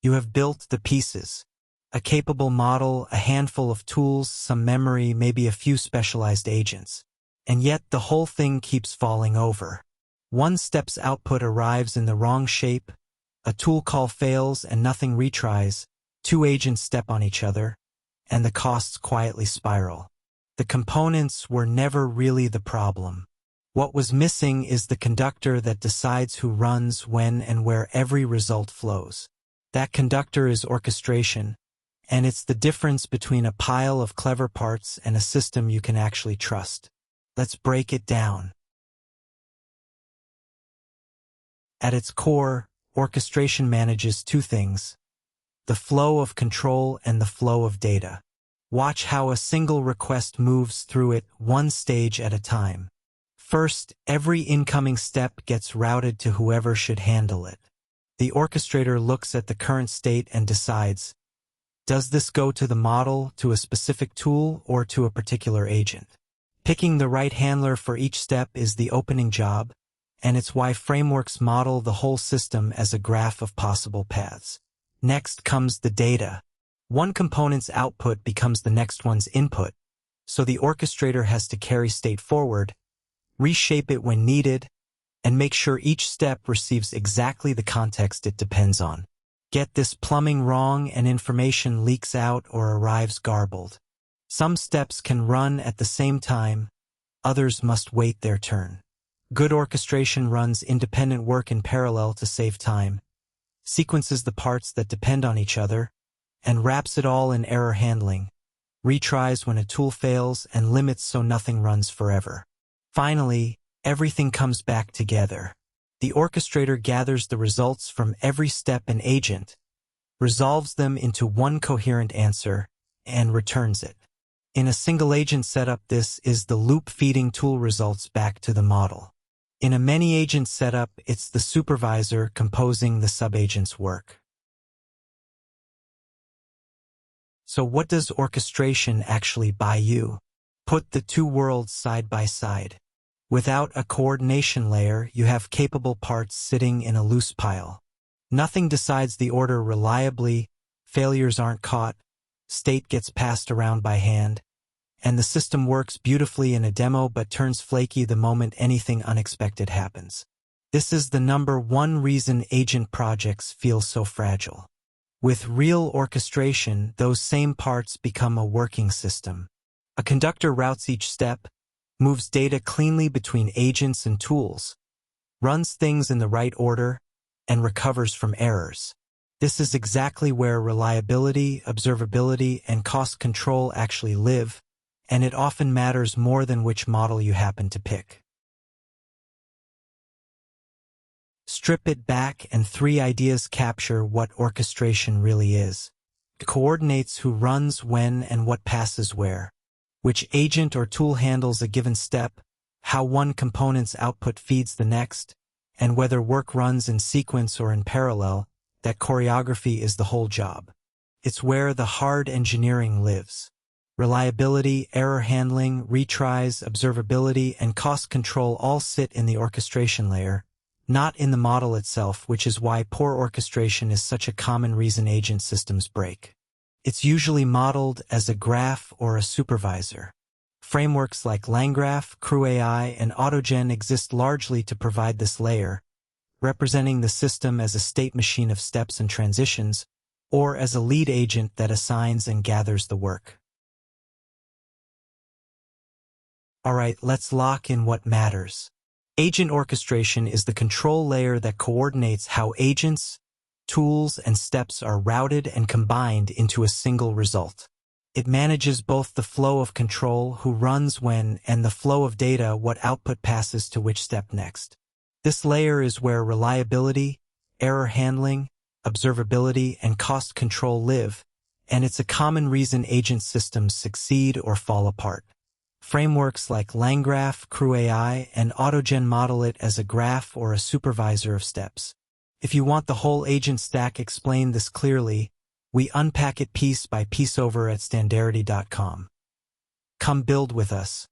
You have built the pieces. A capable model, a handful of tools, some memory, maybe a few specialized agents. And yet the whole thing keeps falling over. One step's output arrives in the wrong shape, a tool call fails and nothing retries, two agents step on each other, and the costs quietly spiral. The components were never really the problem. What was missing is the conductor that decides who runs, when, and where every result flows. That conductor is orchestration, and it's the difference between a pile of clever parts and a system you can actually trust. Let's break it down. At its core, orchestration manages two things: the flow of control and the flow of data. Watch how a single request moves through it, one stage at a time. First, every incoming step gets routed to whoever should handle it. The orchestrator looks at the current state and decides, does this go to the model, to a specific tool, or to a particular agent? Picking the right handler for each step is the opening job, and it's why frameworks model the whole system as a graph of possible paths. Next comes the data. One component's output becomes the next one's input, so the orchestrator has to carry state forward, reshape it when needed, and make sure each step receives exactly the context it depends on. Get this plumbing wrong and information leaks out or arrives garbled. Some steps can run at the same time, others must wait their turn. Good orchestration runs independent work in parallel to save time, sequences the parts that depend on each other, and wraps it all in error handling, retries when a tool fails, and limits so nothing runs forever. Finally, everything comes back together. The orchestrator gathers the results from every step and agent, resolves them into one coherent answer, and returns it. In a single agent setup, this is the loop feeding tool results back to the model. In a many-agent setup, it's the supervisor composing the subagent's work. So what does orchestration actually buy you? Put the two worlds side by side. Without a coordination layer, you have capable parts sitting in a loose pile. Nothing decides the order reliably, failures aren't caught, state gets passed around by hand, and the system works beautifully in a demo but turns flaky the moment anything unexpected happens. This is the number one reason agent projects feel so fragile. With real orchestration, those same parts become a working system. A conductor routes each step, moves data cleanly between agents and tools, runs things in the right order, and recovers from errors. This is exactly where reliability, observability, and cost control actually live, and it often matters more than which model you happen to pick. Strip it back, and three ideas capture what orchestration really is. It coordinates who runs when and what passes where, which agent or tool handles a given step, how one component's output feeds the next, and whether work runs in sequence or in parallel. That choreography is the whole job. It's where the hard engineering lives. Reliability, error handling, retries, observability, and cost control all sit in the orchestration layer, not in the model itself, which is why poor orchestration is such a common reason agent systems break. It's usually modeled as a graph or a supervisor. Frameworks like LangGraph, CrewAI, and AutoGen exist largely to provide this layer, representing the system as a state machine of steps and transitions, or as a lead agent that assigns and gathers the work. Alright, let's lock in what matters. Agent orchestration is the control layer that coordinates how agents, tools, and steps are routed and combined into a single result. It manages both the flow of control, who runs when, and the flow of data, what output passes to which step next. This layer is where reliability, error handling, observability, and cost control live, and it's a common reason agent systems succeed or fall apart. Frameworks like LangGraph, CrewAI, and AutoGen model it as a graph or a supervisor of steps. If you want the whole agent stack explained this clearly, we unpack it piece by piece over at standarity.com. Come build with us.